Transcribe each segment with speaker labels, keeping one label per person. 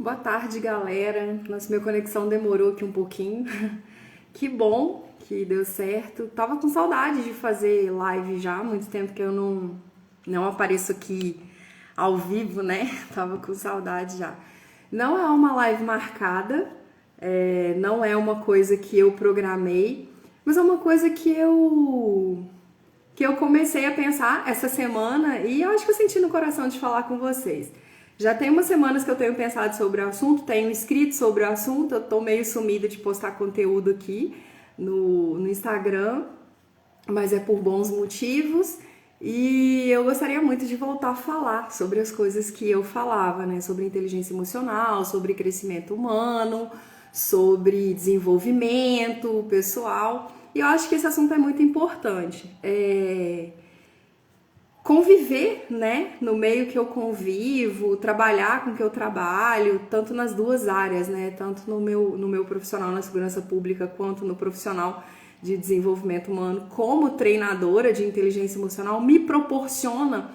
Speaker 1: Boa tarde, galera. Nossa, minha conexão demorou aqui um pouquinho. Que bom que deu certo. Tava com saudade de fazer live já, há muito tempo que eu não apareço aqui ao vivo, né? Tava com saudade já. Não é uma live marcada, não é uma coisa que eu programei, mas é uma coisa que eu comecei a pensar essa semana e eu acho que eu senti no coração de falar com vocês. Já tem umas semanas que eu tenho pensado sobre o assunto, tenho escrito sobre o assunto, eu tô meio sumida de postar conteúdo aqui no Instagram, mas é por bons motivos. E eu gostaria muito de voltar a falar sobre as coisas que eu falava, né? Sobre inteligência emocional, sobre crescimento humano, sobre desenvolvimento pessoal. E eu acho que esse assunto é muito importante. Conviver, né, no meio que eu convivo, trabalhar com o que eu trabalho, tanto nas duas áreas, né, tanto no meu profissional na segurança pública, quanto no profissional de desenvolvimento humano, como treinadora de inteligência emocional, me proporciona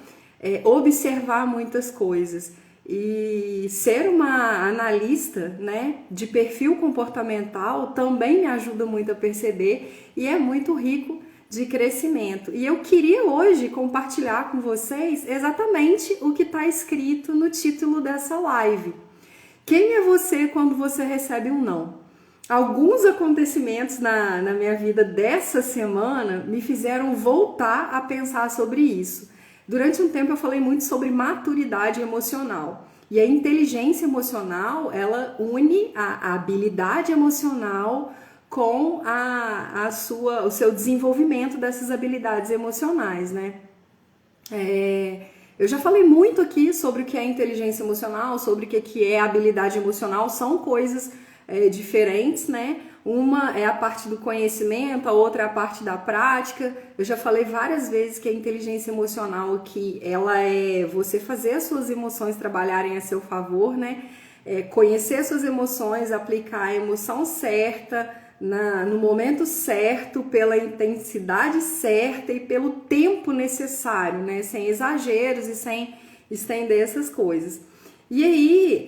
Speaker 1: observar muitas coisas. E ser uma analista, né, de perfil comportamental também me ajuda muito a perceber e é muito rico de crescimento. E eu queria hoje compartilhar com vocês exatamente o que está escrito no título dessa live. Quem é você quando você recebe um não? Alguns acontecimentos na minha vida dessa semana me fizeram voltar a pensar sobre isso. Durante um tempo eu falei muito sobre maturidade emocional. E a inteligência emocional, ela une a habilidade emocional com o seu desenvolvimento dessas habilidades emocionais, né? Eu já falei muito aqui sobre o que é inteligência emocional, sobre o que é habilidade emocional, são coisas diferentes, né? Uma é a parte do conhecimento, a outra é a parte da prática. Eu já falei várias vezes que a inteligência emocional aqui, ela é você fazer as suas emoções trabalharem a seu favor, né? Conhecer suas emoções, aplicar a emoção certa, no momento certo, pela intensidade certa e pelo tempo necessário, né? Sem exageros e sem estender essas coisas. E aí,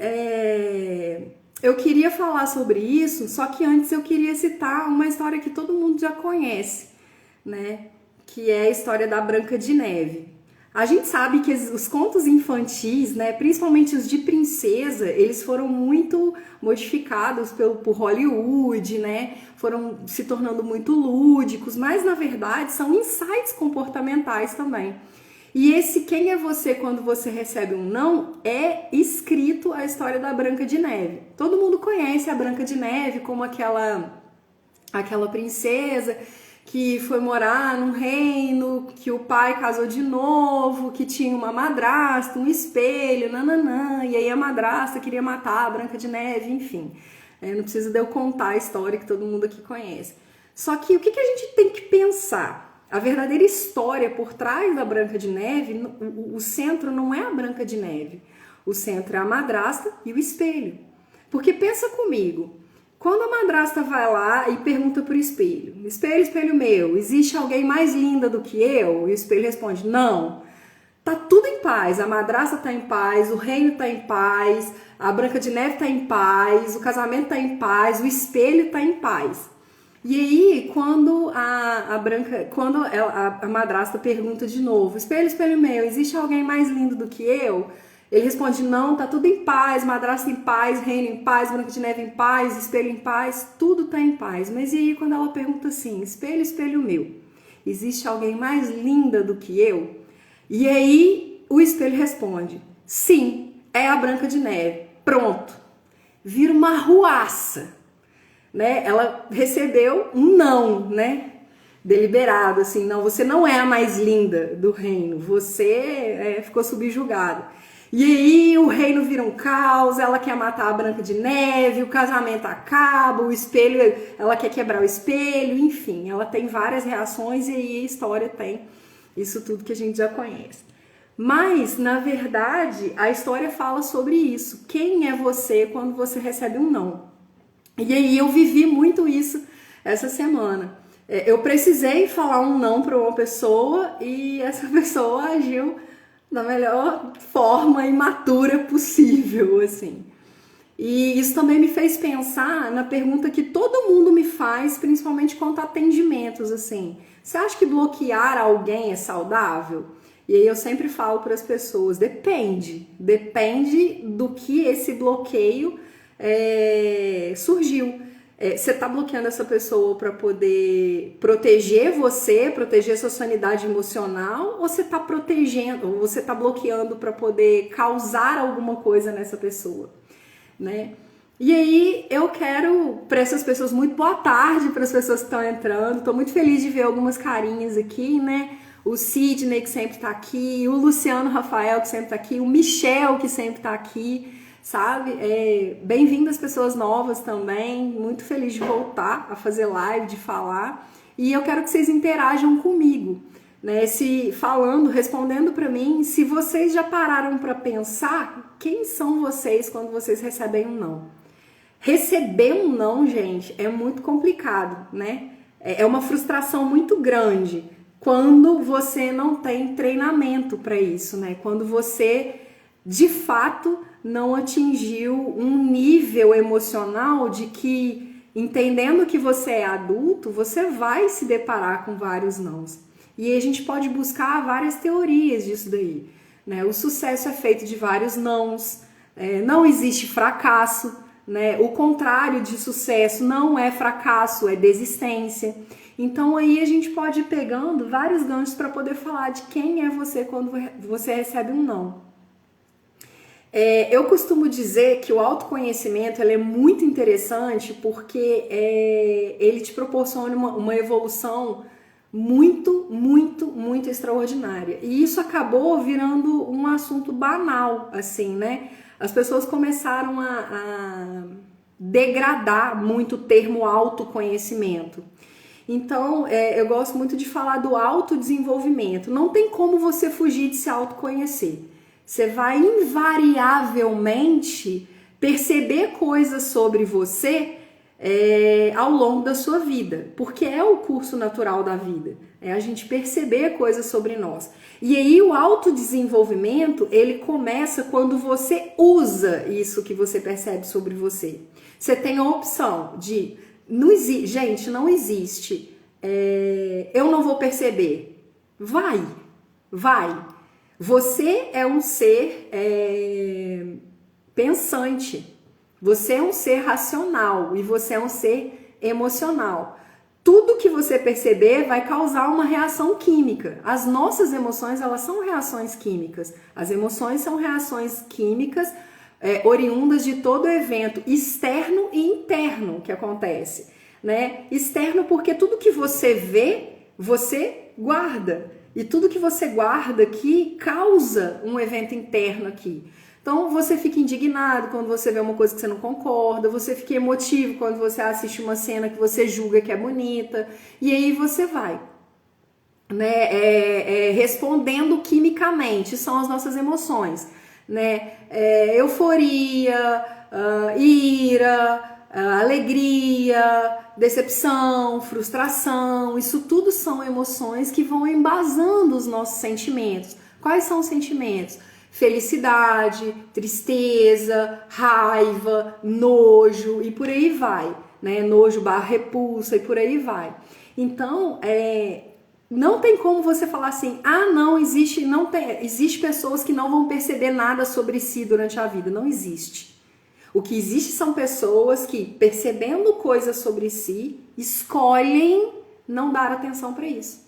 Speaker 1: eu queria falar sobre isso, só que antes eu queria citar uma história que todo mundo já conhece, né? Que é a história da Branca de Neve. A gente sabe que os contos infantis, né, principalmente os de princesa, eles foram muito modificados por Hollywood, né, foram se tornando muito lúdicos, mas na verdade são insights comportamentais também. E esse Quem é você quando você recebe um não é escrito a história da Branca de Neve. Todo mundo conhece a Branca de Neve como aquela princesa que foi morar num reino, que o pai casou de novo, que tinha uma madrasta, um espelho, nananã, e aí a madrasta queria matar a Branca de Neve, enfim. Não precisa de eu contar a história que todo mundo aqui conhece. Só que o que a gente tem que pensar? A verdadeira história por trás da Branca de Neve, o centro não é a Branca de Neve. O centro é a madrasta e o espelho. Porque pensa comigo, quando a madrasta vai lá e pergunta pro espelho, espelho, espelho meu, existe alguém mais linda do que eu? E o espelho responde, não. Tá tudo em paz, a madrasta tá em paz, o reino tá em paz, a Branca de Neve tá em paz, o casamento tá em paz, o espelho tá em paz. E aí, quando a madrasta pergunta de novo, espelho, espelho meu, existe alguém mais lindo do que eu? Ele responde, não, tá tudo em paz, madrasta em paz, reino em paz, Branca de Neve em paz, espelho em paz, tudo tá em paz. Mas e aí quando ela pergunta assim, espelho, espelho meu, existe alguém mais linda do que eu? E aí o espelho responde, sim, é a Branca de Neve. Pronto, vira uma arruaça, né? Ela recebeu um não, né? Deliberado, assim, não, você não é a mais linda do reino, você ficou subjugada. E aí o reino vira um caos, ela quer matar a Branca de Neve, o casamento acaba, o espelho, ela quer quebrar o espelho, enfim, ela tem várias reações e aí a história tem isso tudo que a gente já conhece. Mas, na verdade, a história fala sobre isso. Quem é você quando você recebe um não? E aí eu vivi muito isso essa semana. Eu precisei falar um não para uma pessoa e essa pessoa agiu da melhor forma imatura possível, assim. E isso também me fez pensar na pergunta que todo mundo me faz, principalmente quanto a atendimentos, assim. Você acha que bloquear alguém é saudável? E aí eu sempre falo para as pessoas, depende do que esse bloqueio surgiu. Você está bloqueando essa pessoa para poder proteger você, proteger sua sanidade emocional, ou você está protegendo, ou você está bloqueando para poder causar alguma coisa nessa pessoa, né? E aí eu quero, para essas pessoas, muito boa tarde para as pessoas que estão entrando. Estou muito feliz de ver algumas carinhas aqui, né? O Sidney, que sempre está aqui, o Luciano Rafael, que sempre está aqui, o Michel, que sempre está aqui, sabe? Bem-vindo às pessoas novas também, muito feliz de voltar a fazer live, de falar. E eu quero que vocês interajam comigo, né? Respondendo para mim, se vocês já pararam para pensar quem são vocês quando vocês recebem um não. Receber um não, gente, é muito complicado, né? É uma frustração muito grande quando você não tem treinamento para isso, né? Quando você, de fato, não atingiu um nível emocional de que, entendendo que você é adulto, você vai se deparar com vários nãos. E aí a gente pode buscar várias teorias disso daí, né? O sucesso é feito de vários nãos, não existe fracasso, né? O contrário de sucesso não é fracasso, é desistência. Então aí a gente pode ir pegando vários ganchos para poder falar de quem é você quando você recebe um não. Eu costumo dizer que o autoconhecimento ele é muito interessante porque ele te proporciona uma evolução muito, muito, muito extraordinária. E isso acabou virando um assunto banal, assim, né? As pessoas começaram a degradar muito o termo autoconhecimento. Então, eu gosto muito de falar do autodesenvolvimento. Não tem como você fugir de se autoconhecer. Você vai invariavelmente perceber coisas sobre você ao longo da sua vida, porque é o curso natural da vida, é a gente perceber coisas sobre nós. E aí o autodesenvolvimento, ele começa quando você usa isso que você percebe sobre você. Você tem a opção de... Gente, não existe. Eu não vou perceber. Vai. Você é um ser pensante. Você é um ser racional e você é um ser emocional. Tudo que você perceber vai causar uma reação química. As nossas emoções, elas são reações químicas. As emoções são reações químicas oriundas de todo evento externo e interno que acontece, né? Externo porque tudo que você vê, você guarda. E tudo que você guarda aqui causa um evento interno aqui. Então você fica indignado quando você vê uma coisa que você não concorda, você fica emotivo quando você assiste uma cena que você julga que é bonita, e aí você vai, né, respondendo quimicamente, são as nossas emoções, né, euforia, ira, alegria, decepção, frustração, isso tudo são emoções que vão embasando os nossos sentimentos. Quais são os sentimentos? Felicidade, tristeza, raiva, nojo e por aí vai, né? Nojo / repulsa e por aí vai. Então, não tem como você falar assim, existe pessoas que não vão perceber nada sobre si durante a vida. Não existe. O que existe são pessoas que, percebendo coisas sobre si, escolhem não dar atenção para isso.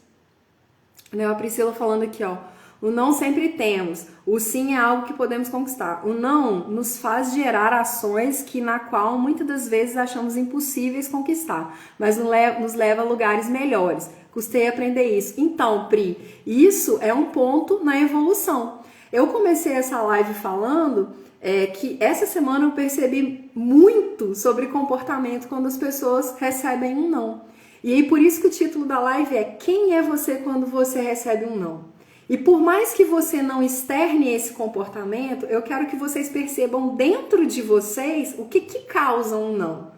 Speaker 1: Né? A Priscila falando aqui, ó. O não sempre temos, o sim é algo que podemos conquistar. O não nos faz gerar ações que na qual muitas das vezes achamos impossíveis conquistar, mas nos leva a lugares melhores. Custei aprender isso. Então, Pri, isso é um ponto na evolução. Eu comecei essa live falando que essa semana eu percebi muito sobre comportamento quando as pessoas recebem um não. E aí por isso que o título da live é Quem é você quando você recebe um não? E por mais que você não externe esse comportamento, eu quero que vocês percebam dentro de vocês o que causa um não.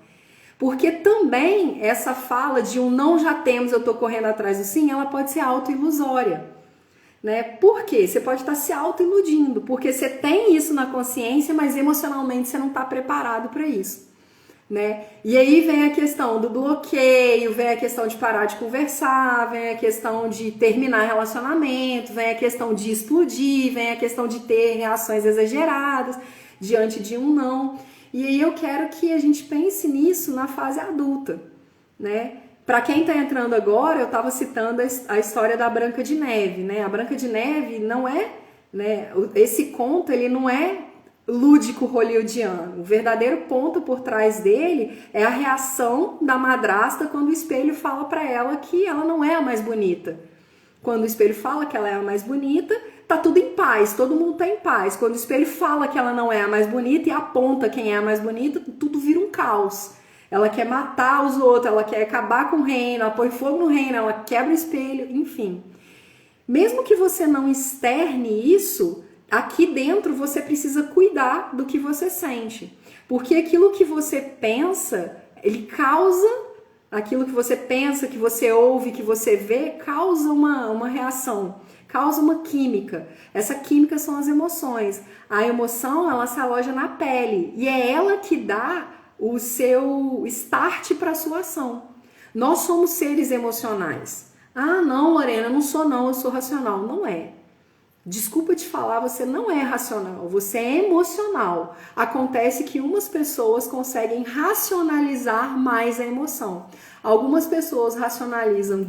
Speaker 1: Porque também essa fala de um não já temos, eu tô correndo atrás do sim, ela pode ser autoilusória. né? Por quê? Você pode estar se auto-iludindo, porque você tem isso na consciência, mas emocionalmente você não está preparado para isso, né? E aí vem a questão do bloqueio, vem a questão de parar de conversar, vem a questão de terminar relacionamento, vem a questão de explodir, vem a questão de ter reações exageradas diante de um não. E aí eu quero que a gente pense nisso na fase adulta, né? Para quem está entrando agora, eu estava citando a história da Branca de Neve, né? A Branca de Neve não é, né? Esse conto ele não é lúdico hollywoodiano. O verdadeiro ponto por trás dele é a reação da madrasta quando o espelho fala para ela que ela não é a mais bonita. Quando o espelho fala que ela é a mais bonita, tá tudo em paz, todo mundo tá em paz. Quando o espelho fala que ela não é a mais bonita e aponta quem é a mais bonita, tudo vira um caos. Ela quer matar os outros, ela quer acabar com o reino, ela põe fogo no reino, ela quebra o espelho, enfim. Mesmo que você não externe isso, aqui dentro você precisa cuidar do que você sente. Porque aquilo que você pensa, ele causa, aquilo que você pensa, que você ouve, que você vê, causa uma reação, causa uma química. Essa química são as emoções. A emoção, ela se aloja na pele e é ela que dá o seu start para a sua ação. Nós somos seres emocionais. Ah, não, Lorena, eu não sou não, eu sou racional. Não é. Desculpa te falar, você não é racional, você é emocional. Acontece que umas pessoas conseguem racionalizar mais a emoção. Algumas pessoas racionalizam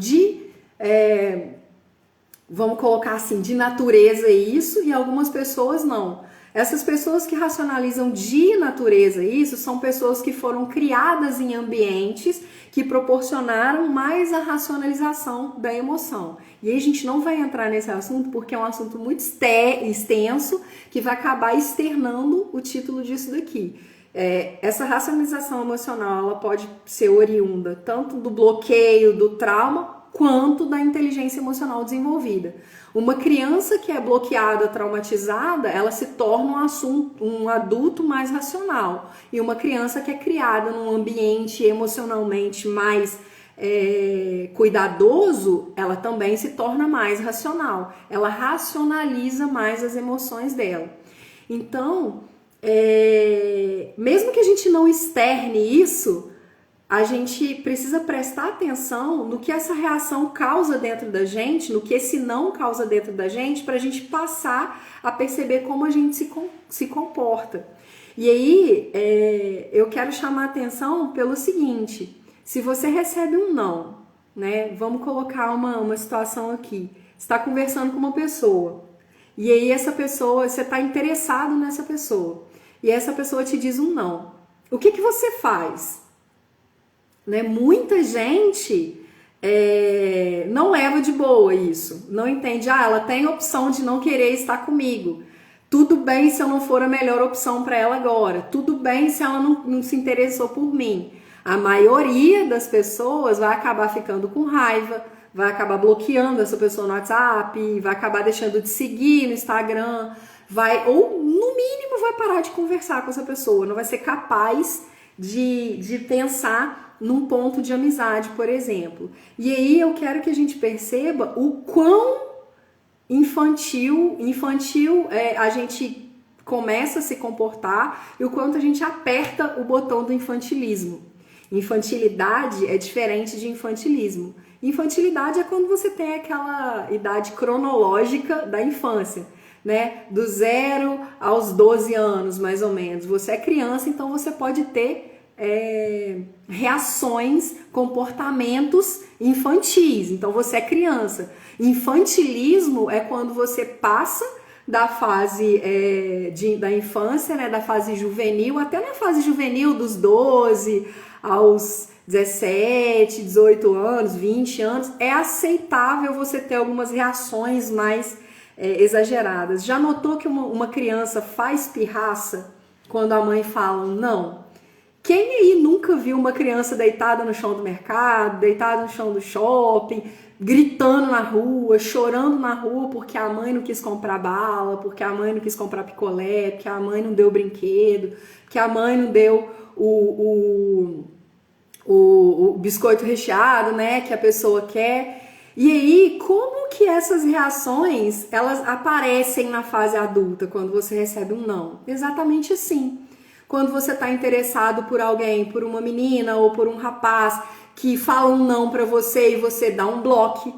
Speaker 1: vamos colocar assim, de natureza isso, e algumas pessoas não. Essas pessoas que racionalizam de natureza isso são pessoas que foram criadas em ambientes que proporcionaram mais a racionalização da emoção. E aí a gente não vai entrar nesse assunto porque é um assunto muito extenso que vai acabar externando o título disso daqui. Essa racionalização emocional ela pode ser oriunda tanto do bloqueio, do trauma, quanto da inteligência emocional desenvolvida. Uma criança que é bloqueada, traumatizada, ela se torna um adulto mais racional. E uma criança que é criada num ambiente emocionalmente mais cuidadoso, ela também se torna mais racional. Ela racionaliza mais as emoções dela. Então, mesmo que a gente não externe isso, a gente precisa prestar atenção no que essa reação causa dentro da gente, no que esse não causa dentro da gente, para a gente passar a perceber como a gente se comporta. E aí, eu quero chamar a atenção pelo seguinte: se você recebe um não, né? Vamos colocar uma situação aqui. Você está conversando com uma pessoa, e aí essa pessoa, você está interessado nessa pessoa, e essa pessoa te diz um não. O que você faz? Né? Muita gente não leva de boa isso, não entende, ela tem a opção de não querer estar comigo, tudo bem se eu não for a melhor opção para ela agora, tudo bem se ela não se interessou por mim. A maioria das pessoas vai acabar ficando com raiva, vai acabar bloqueando essa pessoa no WhatsApp, vai acabar deixando de seguir no Instagram, ou no mínimo vai parar de conversar com essa pessoa, não vai ser capaz de pensar num ponto de amizade, por exemplo. E aí eu quero que a gente perceba o quão infantil a gente começa a se comportar e o quanto a gente aperta o botão do infantilismo. Infantilidade é diferente de infantilismo. Infantilidade é quando você tem aquela idade cronológica da infância, né? Do 0 aos 12 anos, mais ou menos. Você é criança, então você pode ter reações, comportamentos infantis. Então você é criança. Infantilismo é quando você passa da fase da infância, né, da fase juvenil, até na fase juvenil dos 12 aos 17, 18 anos, 20 anos, é aceitável você ter algumas reações mais exageradas. Já notou que uma criança faz pirraça quando a mãe fala não? Quem aí nunca viu uma criança deitada no chão do mercado, deitada no chão do shopping, gritando na rua, chorando na rua porque a mãe não quis comprar bala, porque a mãe não quis comprar picolé, porque a mãe não deu brinquedo, porque a mãe não deu o biscoito recheado, né, que a pessoa quer. E aí, como que essas reações, elas aparecem na fase adulta, quando você recebe um não? Exatamente assim. Quando você está interessado por alguém, por uma menina ou por um rapaz que fala um não para você e você dá um bloco,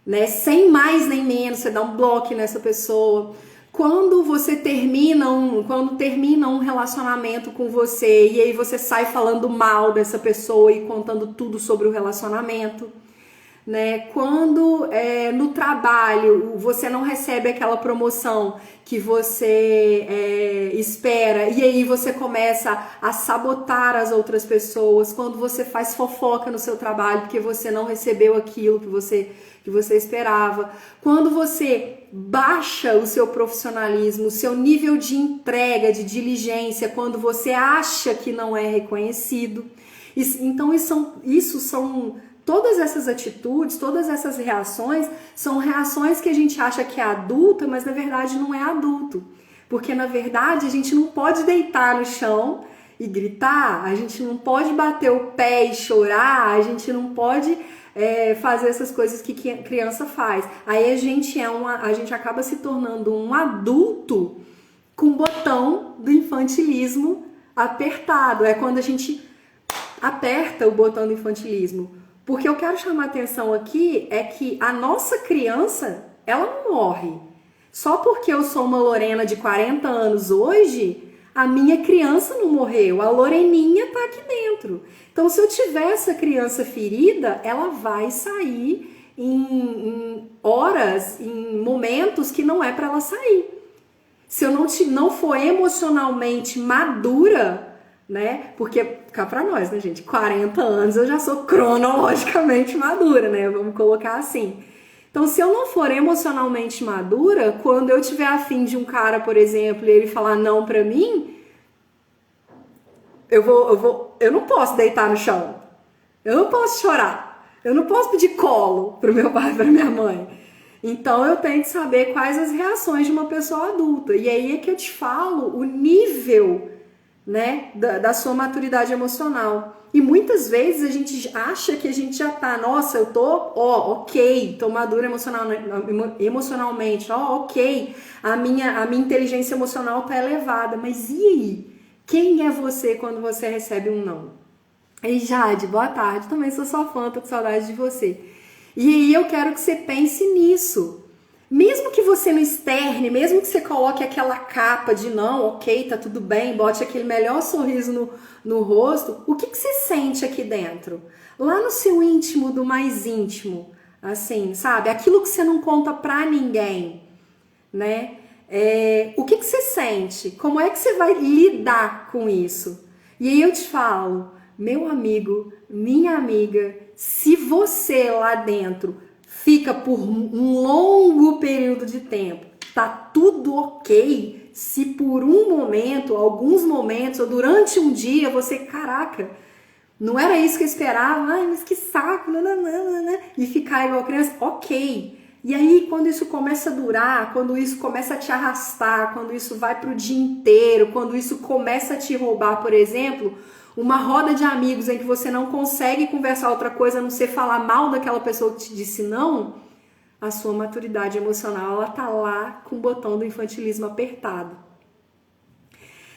Speaker 1: né? Sem mais nem menos, você dá um bloco nessa pessoa. Quando termina um relacionamento com você e aí você sai falando mal dessa pessoa e contando tudo sobre o relacionamento, né? Quando no trabalho você não recebe aquela promoção que você espera e aí você começa a sabotar as outras pessoas, quando você faz fofoca no seu trabalho porque você não recebeu aquilo que você esperava, quando você baixa o seu profissionalismo, o seu nível de entrega, de diligência, quando você acha que não é reconhecido. Então isso são todas essas atitudes, todas essas reações, são reações que a gente acha que é adulta, mas na verdade não é adulto. Porque na verdade a gente não pode deitar no chão e gritar, a gente não pode bater o pé e chorar, a gente não pode fazer essas coisas que criança faz. Aí a gente acaba se tornando um adulto com o botão do infantilismo apertado. É quando a gente aperta o botão do infantilismo. Porque eu quero chamar a atenção aqui é que a nossa criança, ela não morre. Só porque eu sou uma Lorena de 40 anos hoje, a minha criança não morreu, a Loreninha tá aqui dentro. Então, se eu tiver essa criança ferida, ela vai sair em horas, em momentos que não é para ela sair. Se eu não for emocionalmente madura, né? Porque, cá pra nós, né, gente? 40 anos eu já sou cronologicamente madura, né? Vamos colocar assim. Então, se eu não for emocionalmente madura, quando eu tiver afim de um cara, por exemplo, e ele falar não pra mim, eu não posso deitar no chão. Eu não posso chorar. Eu não posso pedir colo pro meu pai e pra minha mãe. Então, eu tenho que saber quais as reações de uma pessoa adulta. E aí é que eu te falo o nível, né, da sua maturidade emocional. E muitas vezes a gente acha que a gente já tá, nossa, eu tô, ok, tô madura emocionalmente, ok, a minha inteligência emocional tá elevada, mas e aí? Quem é você quando você recebe um não? Ei, Jade, boa tarde, também sou sua fã, tô com saudade de você. E aí eu quero que você pense nisso. Mesmo que você não externe, mesmo que você coloque aquela capa de não, ok, tá tudo bem, bote aquele melhor sorriso no rosto, o que você sente aqui dentro? Lá no seu íntimo do mais íntimo, assim, sabe? Aquilo que você não conta pra ninguém, né? O que você sente? Como é que você vai lidar com isso? E aí eu te falo, meu amigo, minha amiga, se você lá dentro fica por um longo período de tempo, tá tudo ok, se por um momento, alguns momentos, ou durante um dia, você, caraca, não era isso que eu esperava, ai, mas que saco, nananana, e ficar igual criança, ok. E aí, quando isso começa a durar, quando isso começa a te arrastar, quando isso vai pro dia inteiro, quando isso começa a te roubar, por exemplo, uma roda de amigos em que você não consegue conversar outra coisa a não ser falar mal daquela pessoa que te disse não, a sua maturidade emocional, ela tá lá com o botão do infantilismo apertado.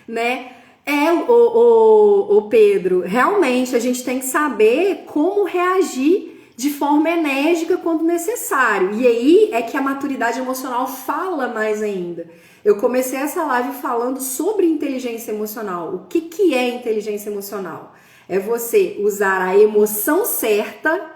Speaker 1: Né? O Pedro, realmente a gente tem que saber como reagir de forma enérgica quando necessário. E aí é que a maturidade emocional fala mais ainda. Eu comecei essa live falando sobre inteligência emocional. O que é inteligência emocional? É você usar a emoção certa,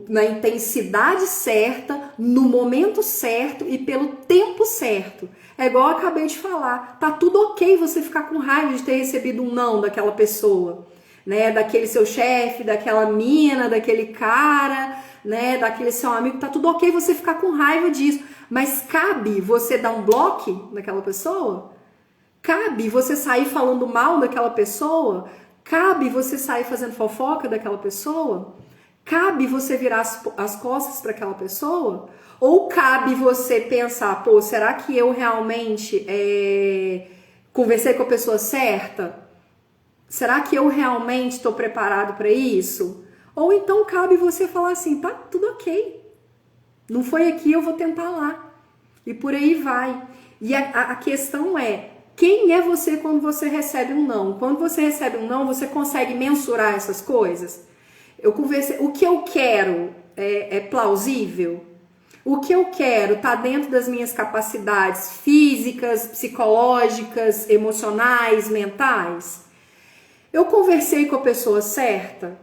Speaker 1: na intensidade certa, no momento certo e pelo tempo certo. É igual eu acabei de falar. Tá tudo ok você ficar com raiva de ter recebido um não daquela pessoa, né? Daquele seu chefe, daquela mina, daquele cara, né? Daquele seu amigo. Tá tudo ok você ficar com raiva disso. Mas cabe você dar um bloco naquela pessoa? Cabe você sair falando mal daquela pessoa? Cabe você sair fazendo fofoca daquela pessoa? Cabe você virar as costas para aquela pessoa? Ou cabe você pensar, pô, será que eu realmente conversei com a pessoa certa? Será que eu realmente estou preparado para isso? Ou então cabe você falar assim, tá tudo ok, não foi aqui, eu vou tentar lá. E por aí vai. E a questão é, quem é você quando você recebe um não? Quando você recebe um não, você consegue mensurar essas coisas? Eu conversei, o que eu quero é plausível? O que eu quero está dentro das minhas capacidades físicas, psicológicas, emocionais, mentais? Eu conversei com a pessoa certa?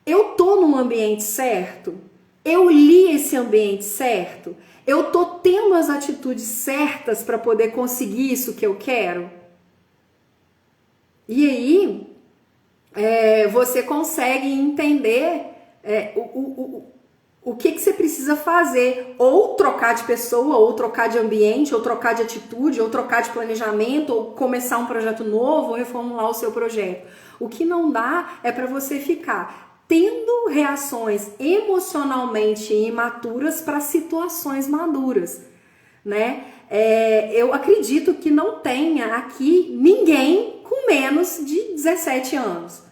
Speaker 1: Eu tô num ambiente certo? Eu li esse ambiente certo? Eu tô tendo as atitudes certas para poder conseguir isso que eu quero? E aí, você consegue entender o que você precisa fazer, ou trocar de pessoa, ou trocar de ambiente, ou trocar de atitude, ou trocar de planejamento, ou começar um projeto novo, ou reformular o seu projeto. O que não dá é para você ficar tendo reações emocionalmente imaturas para situações maduras, né? Eu acredito que não tenha aqui ninguém com menos de 17 anos,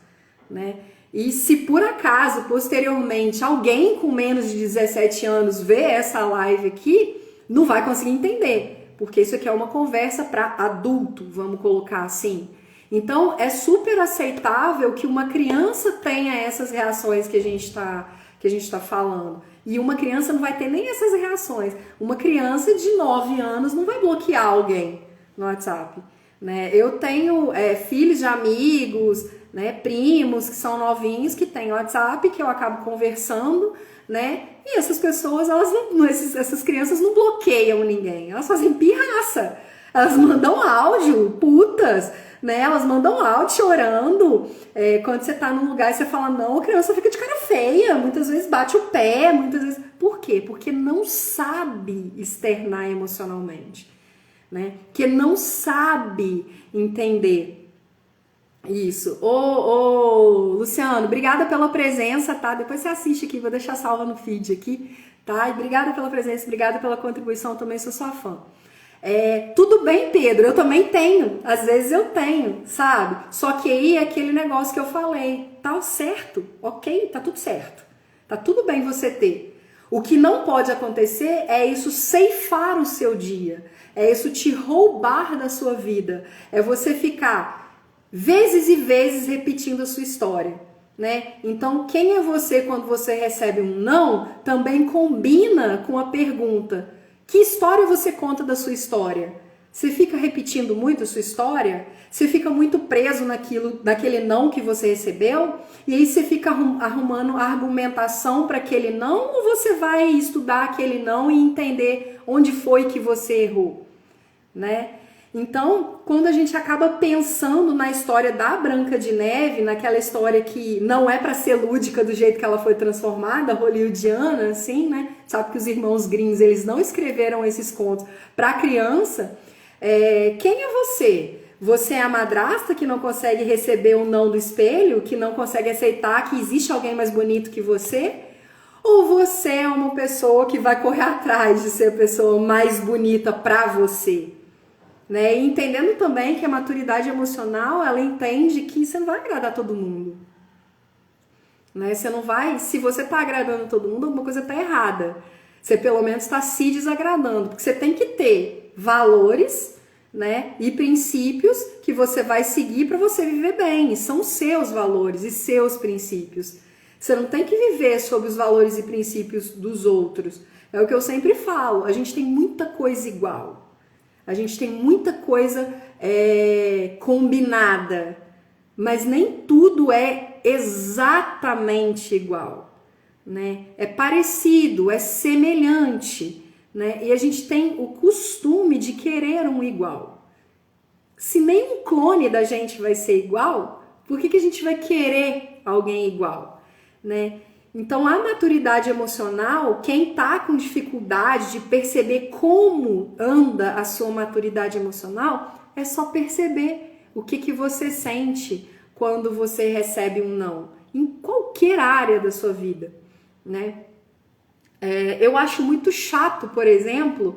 Speaker 1: né? E se por acaso, posteriormente, alguém com menos de 17 anos vê essa live aqui, não vai conseguir entender, porque isso aqui é uma conversa para adulto, vamos colocar assim. Então, é super aceitável que uma criança tenha essas reações que a gente tá falando. E uma criança não vai ter nem essas reações. Uma criança de 9 anos não vai bloquear alguém no WhatsApp, né? Eu tenho filhos de amigos, né, primos que são novinhos, que têm WhatsApp, que eu acabo conversando, né? E essas pessoas, essas crianças não bloqueiam ninguém, elas fazem pirraça, elas mandam áudio, putas, né? Elas mandam áudio chorando. Quando você tá num lugar e você fala não, a criança fica de cara feia, muitas vezes bate o pé, muitas vezes. Por quê? Porque não sabe externar emocionalmente, né? Que não sabe entender isso. Ô, Luciano, obrigada pela presença, tá? Depois você assiste aqui, vou deixar salva no feed aqui, tá? E obrigada pela presença, obrigada pela contribuição, também sou sua fã. Tudo bem, Pedro, eu também tenho, às vezes eu tenho, sabe? Só que aí é aquele negócio que eu falei, tá certo, ok? Tá tudo certo, tá tudo bem você ter. O que não pode acontecer é isso ceifar o seu dia, é isso te roubar da sua vida, é você ficar vezes e vezes repetindo a sua história, né? Então, quem é você quando você recebe um não também combina com a pergunta: que história você conta da sua história? Você fica repetindo muito a sua história? Você fica muito preso naquele não que você recebeu? E aí você fica arrumando argumentação para aquele não, ou você vai estudar aquele não e entender onde foi que você errou, né? Então, quando a gente acaba pensando na história da Branca de Neve, naquela história que não é para ser lúdica do jeito que ela foi transformada, hollywoodiana, assim, né? Sabe que os irmãos Grimm, eles não escreveram esses contos para criança. Quem é você? Você é a madrasta que não consegue receber o não do espelho, que não consegue aceitar que existe alguém mais bonito que você? Ou você é uma pessoa que vai correr atrás de ser a pessoa mais bonita para você? Né? E entendendo também que a maturidade emocional, ela entende que você não vai agradar todo mundo, né? Você não vai, se você tá agradando todo mundo, alguma coisa tá errada. Você pelo menos está se desagradando, porque você tem que ter valores, né, e princípios que você vai seguir para você viver bem. E são seus valores e seus princípios. Você não tem que viver sob os valores e princípios dos outros. É o que eu sempre falo, a gente tem muita coisa igual. A gente tem muita coisa combinada, mas nem tudo é exatamente igual, né? É parecido, é semelhante, né? E a gente tem o costume de querer um igual. Se nem um clone da gente vai ser igual, por que a gente vai querer alguém igual, né? Então, a maturidade emocional, quem tá com dificuldade de perceber como anda a sua maturidade emocional, é só perceber o que você sente quando você recebe um não, em qualquer área da sua vida, né? Eu acho muito chato, por exemplo,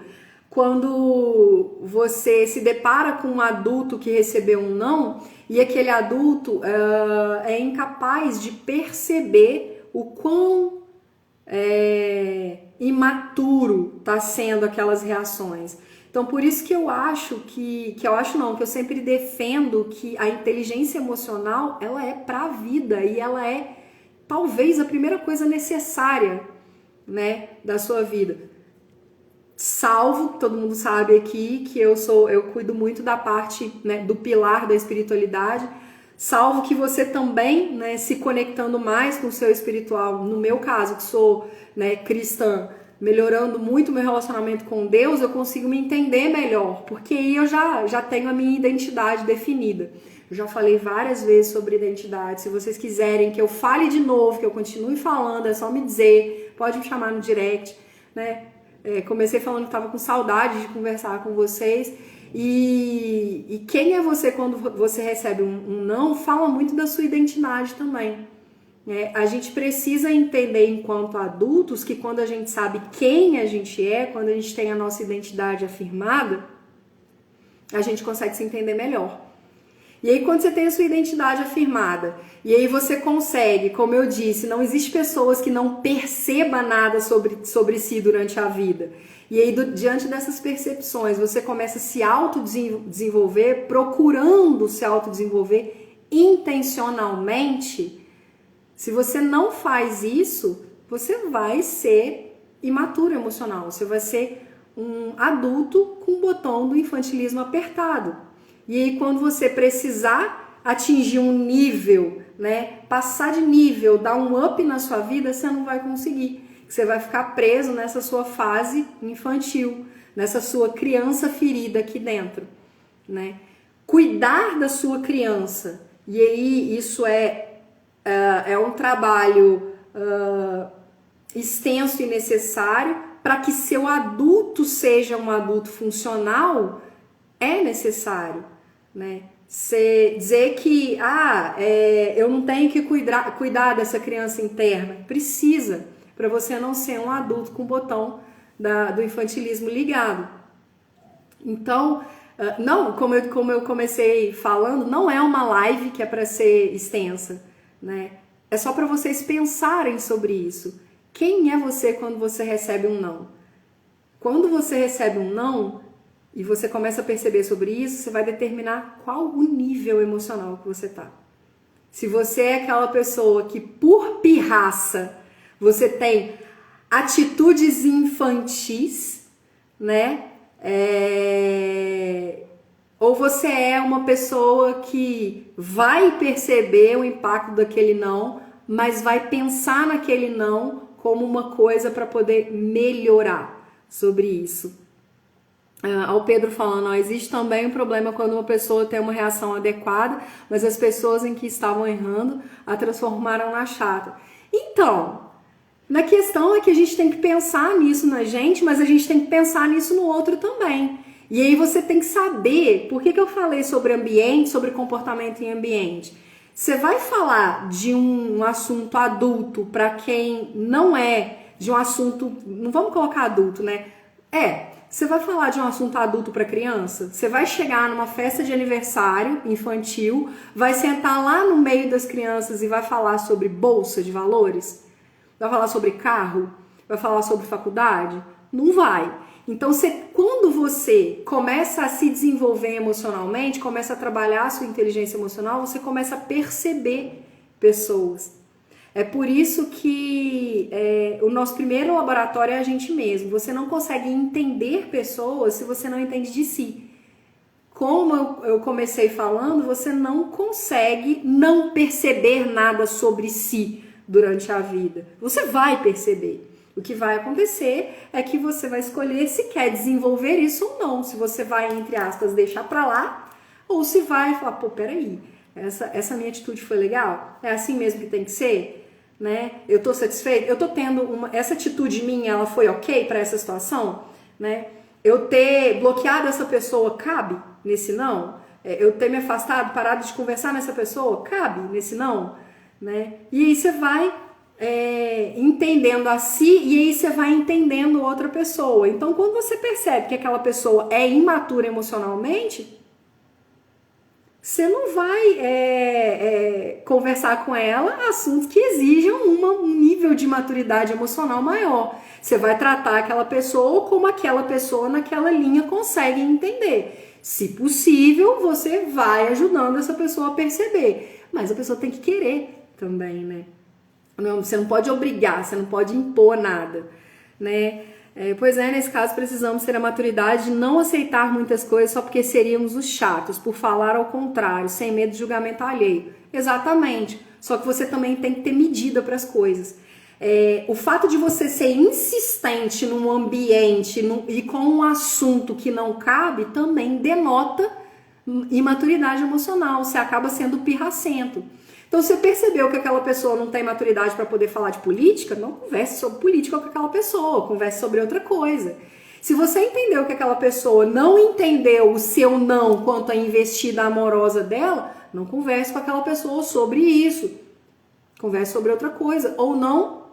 Speaker 1: quando você se depara com um adulto que recebeu um não e aquele adulto é incapaz de perceber o quão imaturo tá sendo aquelas reações. Então, por isso que eu acho que eu sempre defendo que a inteligência emocional, ela é para a vida e ela é talvez a primeira coisa necessária, né, da sua vida. Salvo, todo mundo sabe aqui que eu cuido muito da parte, né, do pilar da espiritualidade, salvo que você também, né, se conectando mais com o seu espiritual, no meu caso, que sou, né, cristã, melhorando muito meu relacionamento com Deus, eu consigo me entender melhor, porque aí eu já tenho a minha identidade definida. Eu já falei várias vezes sobre identidade. Se vocês quiserem que eu fale de novo, que eu continue falando, é só me dizer, pode me chamar no direct, né? Comecei falando que estava com saudade de conversar com vocês. E quem é você quando você recebe um não, fala muito da sua identidade também. A gente precisa entender enquanto adultos que quando a gente sabe quem a gente é, quando a gente tem a nossa identidade afirmada, a gente consegue se entender melhor. E aí quando você tem a sua identidade afirmada, e aí você consegue, como eu disse, não existe pessoas que não percebam nada sobre si durante a vida. E aí diante dessas percepções, você começa a se autodesenvolver, procurando se autodesenvolver intencionalmente. Se você não faz isso, você vai ser imaturo emocional, você vai ser um adulto com o botão do infantilismo apertado. E aí quando você precisar atingir um nível, né, passar de nível, dar um up na sua vida, você não vai conseguir. Você vai ficar preso nessa sua fase infantil, nessa sua criança ferida aqui dentro, né? Cuidar da sua criança, e aí isso é um trabalho extenso e necessário para que seu adulto seja um adulto funcional, é necessário, né? Você dizer que eu não tenho que cuidar dessa criança interna, precisa, para você não ser um adulto com o botão do infantilismo ligado. Então, não, como eu comecei falando, não é uma live que é para ser extensa, né? É só para vocês pensarem sobre isso. Quem é você quando você recebe um não? Quando você recebe um não e você começa a perceber sobre isso, você vai determinar qual o nível emocional que você tá. Se você é aquela pessoa que por pirraça você tem atitudes infantis, né? Ou você é uma pessoa que vai perceber o impacto daquele não, mas vai pensar naquele não como uma coisa para poder melhorar sobre isso. Ao Pedro falando, existe também um problema quando uma pessoa tem uma reação adequada, mas as pessoas em que estavam errando a transformaram na chata. Então, na questão é que a gente tem que pensar nisso na gente, mas a gente tem que pensar nisso no outro também. E aí você tem que saber, por que eu falei sobre ambiente, sobre comportamento em ambiente? Você vai falar de um assunto adulto para quem não é, de um assunto, não vamos colocar adulto, né? Você vai falar de um assunto adulto para criança? Você vai chegar numa festa de aniversário infantil, vai sentar lá no meio das crianças e vai falar sobre bolsa de valores? Vai falar sobre carro? Vai falar sobre faculdade? Não vai. Então, quando você começa a se desenvolver emocionalmente, começa a trabalhar a sua inteligência emocional, você começa a perceber pessoas. É por isso que o nosso primeiro laboratório é a gente mesmo. Você não consegue entender pessoas se você não entende de si. Como eu comecei falando, você não consegue não perceber nada sobre si durante a vida. Você vai perceber. O que vai acontecer é que você vai escolher se quer desenvolver isso ou não. Se você vai, entre aspas, deixar pra lá, ou se vai falar, peraí, essa minha atitude foi legal? É assim mesmo que tem que ser? Né? Eu tô satisfeita? Eu tô tendo essa atitude minha, ela foi ok pra essa situação? Né? Eu ter bloqueado essa pessoa, cabe nesse não? Eu ter me afastado, parado de conversar nessa pessoa, cabe nesse não? Né? E aí você vai entendendo a si e aí você vai entendendo outra pessoa. Então, quando você percebe que aquela pessoa é imatura emocionalmente, você não vai conversar com ela assuntos que exijam um nível de maturidade emocional maior. Você vai tratar aquela pessoa como aquela pessoa naquela linha consegue entender. Se possível, você vai ajudando essa pessoa a perceber. Mas a pessoa tem que querer também, né? Você não pode obrigar, você não pode impor nada, né? Pois é, nesse caso precisamos ter a maturidade de não aceitar muitas coisas só porque seríamos os chatos, por falar ao contrário, sem medo de julgamento alheio. Exatamente, só que você também tem que ter medida para as coisas. O fato de você ser insistente num ambiente e com um assunto que não cabe também denota imaturidade emocional, você acaba sendo pirracento. Então, se você percebeu que aquela pessoa não tem maturidade para poder falar de política, não converse sobre política com aquela pessoa, converse sobre outra coisa. Se você entendeu que aquela pessoa não entendeu o seu não quanto à investida amorosa dela, não converse com aquela pessoa sobre isso. Converse sobre outra coisa. Ou não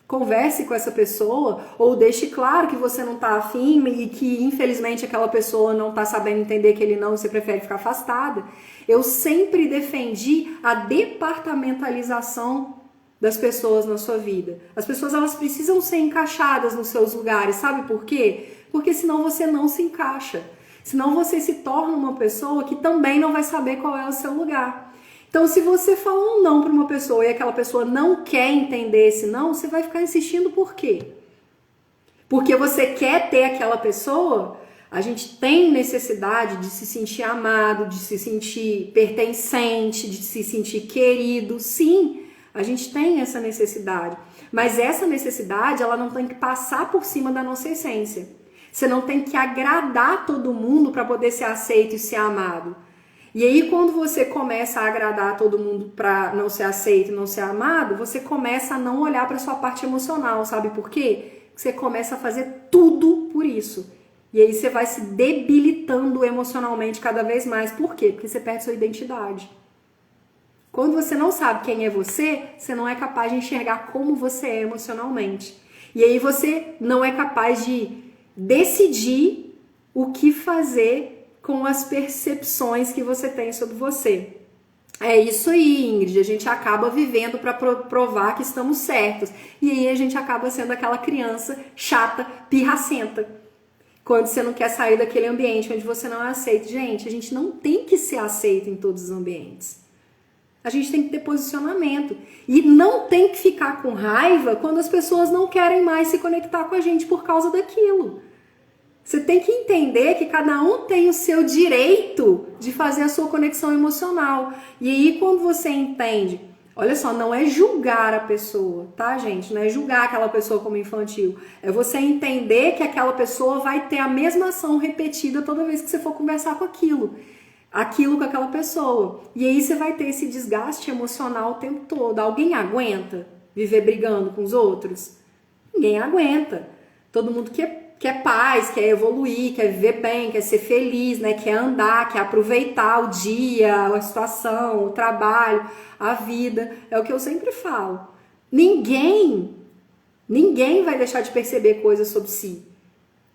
Speaker 1: converse com essa pessoa, ou deixe claro que você não está afim e que infelizmente aquela pessoa não está sabendo entender aquele não e você prefere ficar afastada. Eu sempre defendi a departamentalização das pessoas na sua vida. As pessoas, elas precisam ser encaixadas nos seus lugares, sabe por quê? Porque senão você não se encaixa. Senão você se torna uma pessoa que também não vai saber qual é o seu lugar. Então, se você fala um não para uma pessoa e aquela pessoa não quer entender esse não, você vai ficar insistindo por quê? Porque você quer ter aquela pessoa. A gente tem necessidade de se sentir amado, de se sentir pertencente, de se sentir querido. Sim, a gente tem essa necessidade. Mas essa necessidade, ela não tem que passar por cima da nossa essência. Você não tem que agradar todo mundo para poder ser aceito e ser amado. E aí, quando você começa a agradar todo mundo para não ser aceito, não ser amado, você começa a não olhar para sua parte emocional, sabe por quê? Você começa a fazer tudo por isso. E aí você vai se debilitando emocionalmente cada vez mais. Por quê? Porque você perde sua identidade. Quando você não sabe quem é você não é capaz de enxergar como você é emocionalmente. E aí você não é capaz de decidir o que fazer com as percepções que você tem sobre você. É isso aí, Ingrid, a gente acaba vivendo para provar que estamos certos. E aí a gente acaba sendo aquela criança chata, pirracenta. Quando você não quer sair daquele ambiente onde você não é aceito. Gente, a gente não tem que ser aceito em todos os ambientes. A gente tem que ter posicionamento. E não tem que ficar com raiva quando as pessoas não querem mais se conectar com a gente por causa daquilo. Você tem que entender que cada um tem o seu direito de fazer a sua conexão emocional. E aí, quando você entende, olha só, não é julgar a pessoa, tá, gente? Não é julgar aquela pessoa como infantil. É você entender que aquela pessoa vai ter a mesma ação repetida toda vez que você for conversar com aquilo com aquela pessoa. E aí você vai ter esse desgaste emocional o tempo todo. Alguém aguenta viver brigando com os outros? Ninguém aguenta. Todo mundo quer paz, quer evoluir, quer viver bem, quer ser feliz, né? Quer andar, quer aproveitar o dia, a situação, o trabalho, a vida. É o que eu sempre falo. Ninguém vai deixar de perceber coisas sobre si.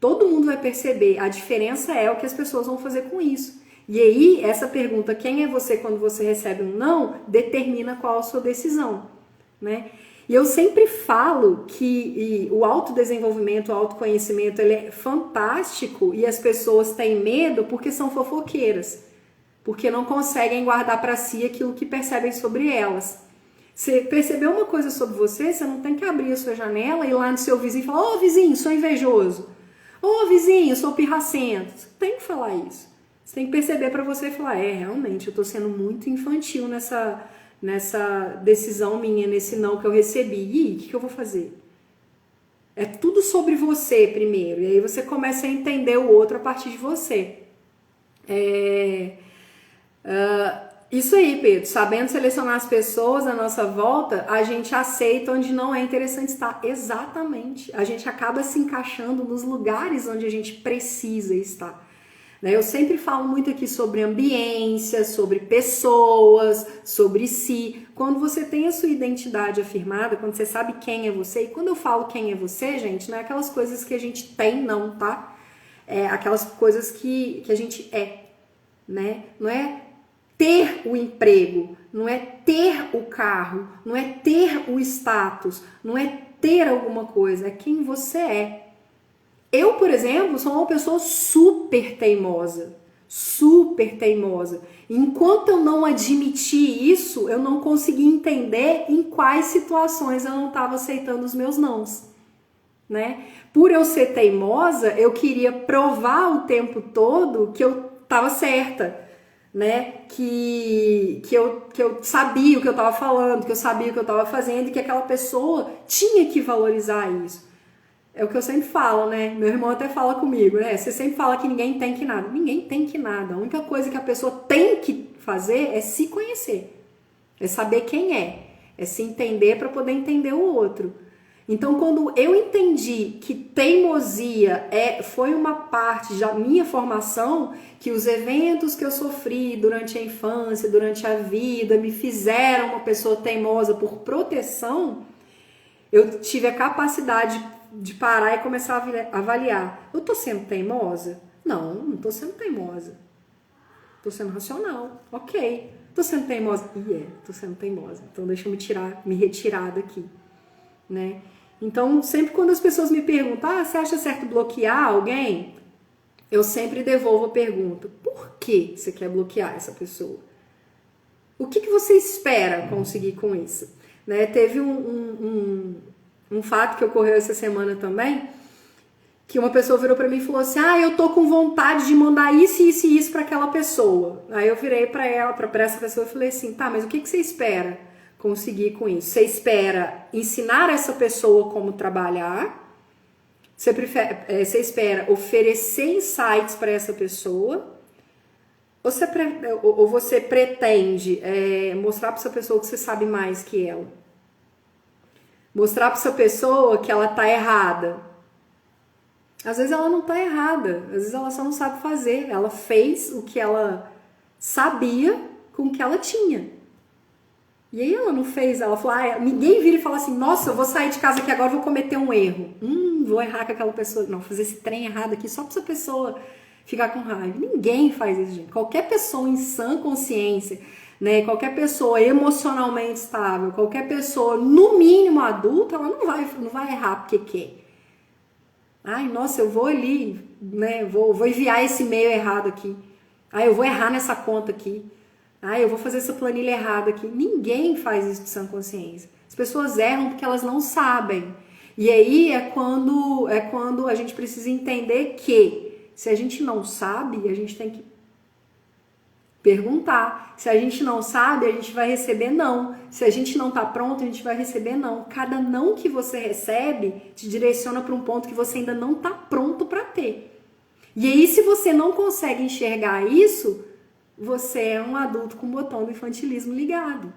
Speaker 1: Todo mundo vai perceber. A diferença é o que as pessoas vão fazer com isso. E aí, essa pergunta, quem é você quando você recebe um não, determina qual a sua decisão, né? E eu sempre falo que o autodesenvolvimento, o autoconhecimento, ele é fantástico e as pessoas têm medo porque são fofoqueiras, porque não conseguem guardar para si aquilo que percebem sobre elas. Você percebeu uma coisa sobre você, você não tem que abrir a sua janela e ir lá no seu vizinho e falar: ô vizinho, sou invejoso. Ô vizinho, sou pirracento. Você tem que falar isso. Você tem que perceber para você e falar: realmente, eu tô sendo muito infantil nessa decisão minha, nesse não que eu recebi. E aí, o que eu vou fazer? É tudo sobre você primeiro. E aí você começa a entender o outro a partir de você. Isso aí, Pedro. Sabendo selecionar as pessoas à nossa volta, a gente aceita onde não é interessante estar. Exatamente. A gente acaba se encaixando nos lugares onde a gente precisa estar. Eu sempre falo muito aqui sobre ambiência, sobre pessoas, sobre si. Quando você tem a sua identidade afirmada, quando você sabe quem é você, e quando eu falo quem é você, gente, não é aquelas coisas que a gente tem, não, tá? É aquelas coisas que a gente é, né? Não é ter o emprego, não é ter o carro, não é ter o status, não é ter alguma coisa, é quem você é. Eu, por exemplo, sou uma pessoa super teimosa. Super teimosa. Enquanto eu não admiti isso, eu não consegui entender em quais situações eu não estava aceitando os meus nãos, né? Por eu ser teimosa, eu queria provar o tempo todo que eu estava certa, né? Que eu sabia o que eu estava falando, que eu sabia o que eu estava fazendo e que aquela pessoa tinha que valorizar isso. É o que eu sempre falo, né? Meu irmão até fala comigo, né? Você sempre fala que ninguém tem que nada. Ninguém tem que nada. A única coisa que a pessoa tem que fazer é se conhecer. É saber quem é se entender para poder entender o outro. Então, quando eu entendi que teimosia foi uma parte da minha formação, que os eventos que eu sofri durante a infância, durante a vida, me fizeram uma pessoa teimosa por proteção, eu tive a capacidade de parar e começar a avaliar. Eu tô sendo teimosa? Não tô sendo teimosa. Tô sendo racional. Ok. Tô sendo teimosa? Tô sendo teimosa. Então deixa eu me retirar daqui, né? Então, sempre quando as pessoas me perguntam, você acha certo bloquear alguém? Eu sempre devolvo a pergunta, por que você quer bloquear essa pessoa? O que você espera conseguir com isso? Né? Teve um fato que ocorreu essa semana também, que uma pessoa virou pra mim e falou assim, eu tô com vontade de mandar isso, isso e isso pra aquela pessoa. Aí eu virei pra essa pessoa e falei assim, tá, mas o que você espera conseguir com isso? Você espera ensinar essa pessoa como trabalhar? Você espera oferecer insights para essa pessoa? Ou você pretende mostrar para essa pessoa que você sabe mais que ela? Mostrar para essa pessoa que ela tá errada? Às vezes ela não tá errada, às vezes ela só não sabe fazer. Ela fez o que ela sabia com o que ela tinha. E aí ela não fez, ela falou, ninguém vira e fala assim, nossa, eu vou sair de casa aqui agora, vou cometer um erro. Vou errar com aquela pessoa. Não, fazer esse trem errado aqui só pra essa pessoa ficar com raiva. Ninguém faz isso, gente. Qualquer pessoa em sã consciência, né, qualquer pessoa emocionalmente estável, qualquer pessoa, no mínimo adulta, ela não vai errar porque quer. Nossa, eu vou ali, né, vou enviar esse e-mail errado aqui. Eu vou errar nessa conta aqui. Eu vou fazer essa planilha errada aqui. Ninguém faz isso de sã consciência. As pessoas erram porque elas não sabem. E aí é quando a gente precisa entender que se a gente não sabe, a gente tem que perguntar. Se a gente não sabe, a gente vai receber não. Se a gente não tá pronto, a gente vai receber não. Cada não que você recebe te direciona para um ponto que você ainda não tá pronto para ter. E aí, se você não consegue enxergar isso, você é um adulto com o botão do infantilismo ligado.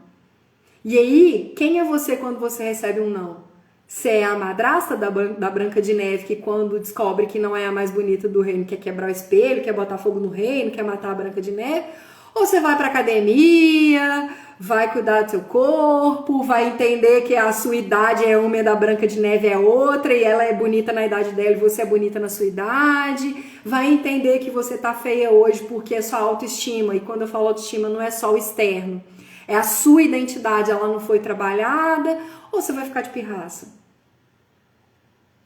Speaker 1: E aí, quem é você quando você recebe um não? Você é a madrasta da Branca de Neve que quando descobre que não é a mais bonita do reino quer quebrar o espelho, quer botar fogo no reino, quer matar a Branca de Neve? Ou você vai pra academia, vai cuidar do seu corpo, vai entender que a sua idade é uma e a da Branca de Neve é outra, e ela é bonita na idade dela e você é bonita na sua idade, vai entender que você tá feia hoje porque é sua autoestima, e quando eu falo autoestima não é só o externo, é a sua identidade, ela não foi trabalhada, ou você vai ficar de pirraça?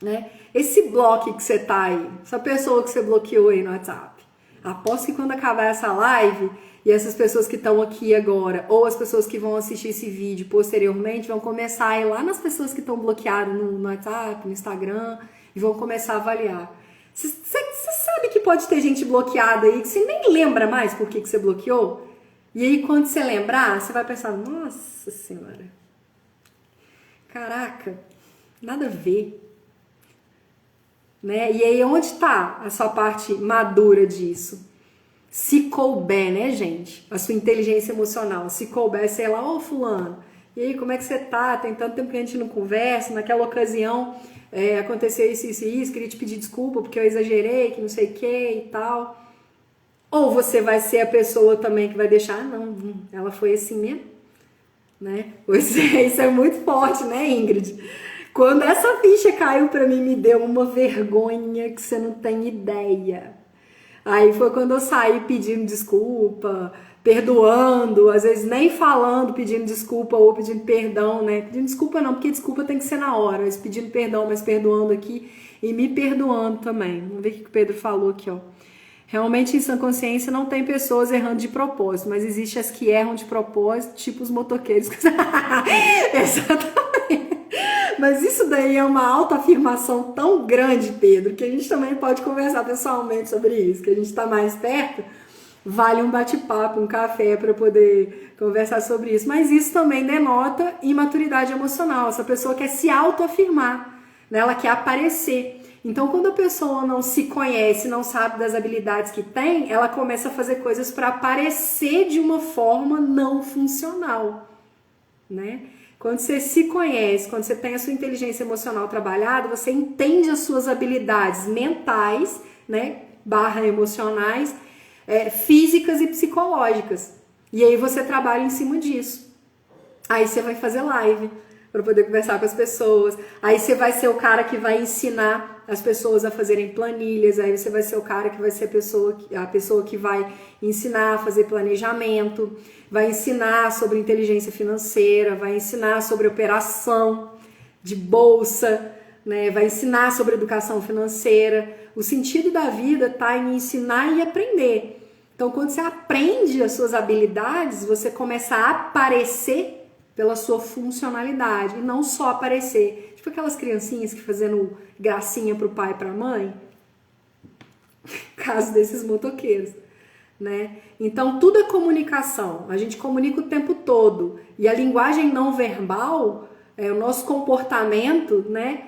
Speaker 1: Né? Esse bloco que você tá aí, essa pessoa que você bloqueou aí no WhatsApp, aposto que quando acabar essa live, e essas pessoas que estão aqui agora, ou as pessoas que vão assistir esse vídeo posteriormente, vão começar a ir lá nas pessoas que estão bloqueadas no WhatsApp, no Instagram, e vão começar a avaliar. Você sabe que pode ter gente bloqueada aí, que você nem lembra mais por que você bloqueou? E aí, quando você lembrar, você vai pensar, nossa senhora, caraca, nada a ver. Né? E aí, onde está a sua parte madura disso? Se couber, né, gente? A sua inteligência emocional. Se couber, sei lá, fulano, e aí, como é que você tá? Tem tanto tempo que a gente não conversa, naquela ocasião aconteceu isso, queria te pedir desculpa porque eu exagerei, que não sei o que e tal. Ou você vai ser a pessoa também que vai deixar, não, ela foi assim mesmo, né? Isso é muito forte, né, Ingrid? Quando essa ficha caiu pra mim, me deu uma vergonha que você não tem ideia. Aí foi quando eu saí pedindo desculpa, perdoando, às vezes nem falando, pedindo desculpa ou pedindo perdão, né? Pedindo desculpa não, porque desculpa tem que ser na hora, mas pedindo perdão, mas perdoando aqui e me perdoando também. Vamos ver o que o Pedro falou aqui, ó. Realmente, em sã consciência, não tem pessoas errando de propósito, mas existe as que erram de propósito, tipo os motoqueiros. Exatamente. Mas isso daí é uma autoafirmação tão grande, Pedro, que a gente também pode conversar pessoalmente sobre isso, que a gente está mais perto, vale um bate-papo, um café para poder conversar sobre isso. Mas isso também denota imaturidade emocional. Essa pessoa quer se autoafirmar, né? Ela quer aparecer. Então, quando a pessoa não se conhece, não sabe das habilidades que tem, ela começa a fazer coisas para aparecer de uma forma não funcional, né? Quando você se conhece, quando você tem a sua inteligência emocional trabalhada, você entende as suas habilidades mentais, né, barra emocionais, físicas e psicológicas. E aí você trabalha em cima disso. Aí você vai fazer live para poder conversar com as pessoas. Aí você vai ser o cara que vai ensinar as pessoas a fazerem planilhas. Aí você vai ser o cara que vai ser a pessoa que vai ensinar a fazer planejamento, vai ensinar sobre inteligência financeira, vai ensinar sobre operação de bolsa, né? Vai ensinar sobre educação financeira. O sentido da vida está em ensinar e aprender. Então, quando você aprende as suas habilidades, você começa a aparecer pela sua funcionalidade e não só aparecer. Tipo aquelas criancinhas que fazendo gracinha pro pai e pra mãe. Caso desses motoqueiros, né? Então, tudo é comunicação. A gente comunica o tempo todo. E a linguagem não verbal, o nosso comportamento, né?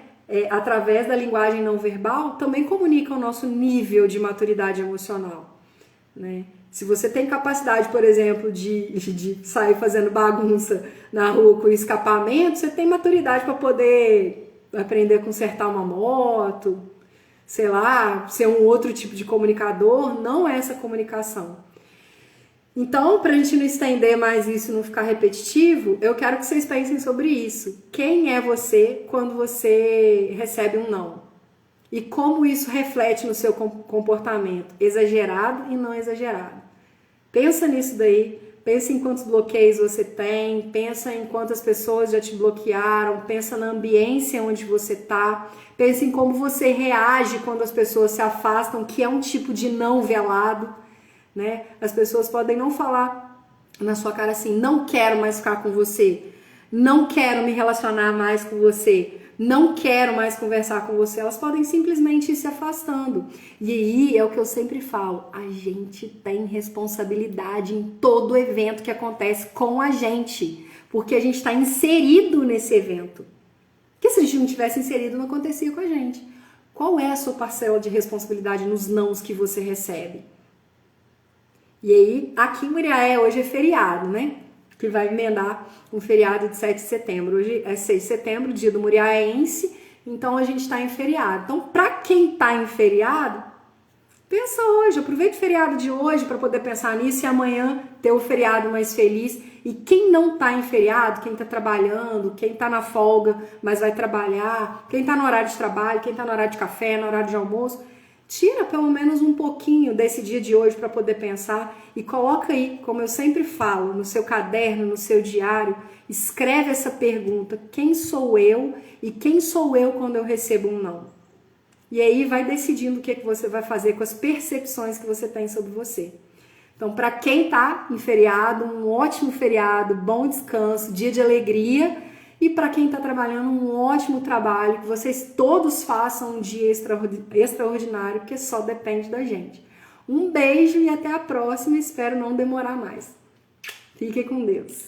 Speaker 1: Através da linguagem não verbal, também comunica o nosso nível de maturidade emocional, né? Se você tem capacidade, por exemplo, de sair fazendo bagunça na rua com escapamento, você tem maturidade para poder aprender a consertar uma moto, sei lá, ser um outro tipo de comunicador, não é essa comunicação. Então, para a gente não estender mais isso e não ficar repetitivo, eu quero que vocês pensem sobre isso. Quem é você quando você recebe um não? E como isso reflete no seu comportamento, exagerado e não exagerado. Pensa nisso daí, pensa em quantos bloqueios você tem, pensa em quantas pessoas já te bloquearam, pensa na ambiência onde você está, pensa em como você reage quando as pessoas se afastam, que é um tipo de não velado, né? As pessoas podem não falar na sua cara assim, não quero mais ficar com você, não quero me relacionar mais com você, não quero mais conversar com você, elas podem simplesmente ir se afastando. E aí é o que eu sempre falo, a gente tem responsabilidade em todo evento que acontece com a gente, porque a gente está inserido nesse evento. Porque se a gente não tivesse inserido, não acontecia com a gente. Qual é a sua parcela de responsabilidade nos nãos que você recebe? E aí, aqui em Muriaé hoje é feriado, né? Que vai emendar um feriado de 7 de setembro. Hoje é 6 de setembro, dia do Muriaense, então a gente está em feriado. Então, para quem está em feriado, pensa hoje, aproveita o feriado de hoje para poder pensar nisso e amanhã ter o feriado mais feliz. E quem não está em feriado, quem está trabalhando, quem está na folga, mas vai trabalhar, quem está no horário de trabalho, quem está no horário de café, no horário de almoço, tira pelo menos um pouquinho desse dia de hoje para poder pensar e coloca aí, como eu sempre falo, no seu caderno, no seu diário, escreve essa pergunta, quem sou eu e quem sou eu quando eu recebo um não? E aí vai decidindo o que você vai fazer com as percepções que você tem sobre você. Então, para quem está em feriado, um ótimo feriado, bom descanso, dia de alegria. E para quem está trabalhando, um ótimo trabalho, que vocês todos façam um dia extraordinário, porque só depende da gente. Um beijo e até a próxima, espero não demorar mais. Fiquem com Deus.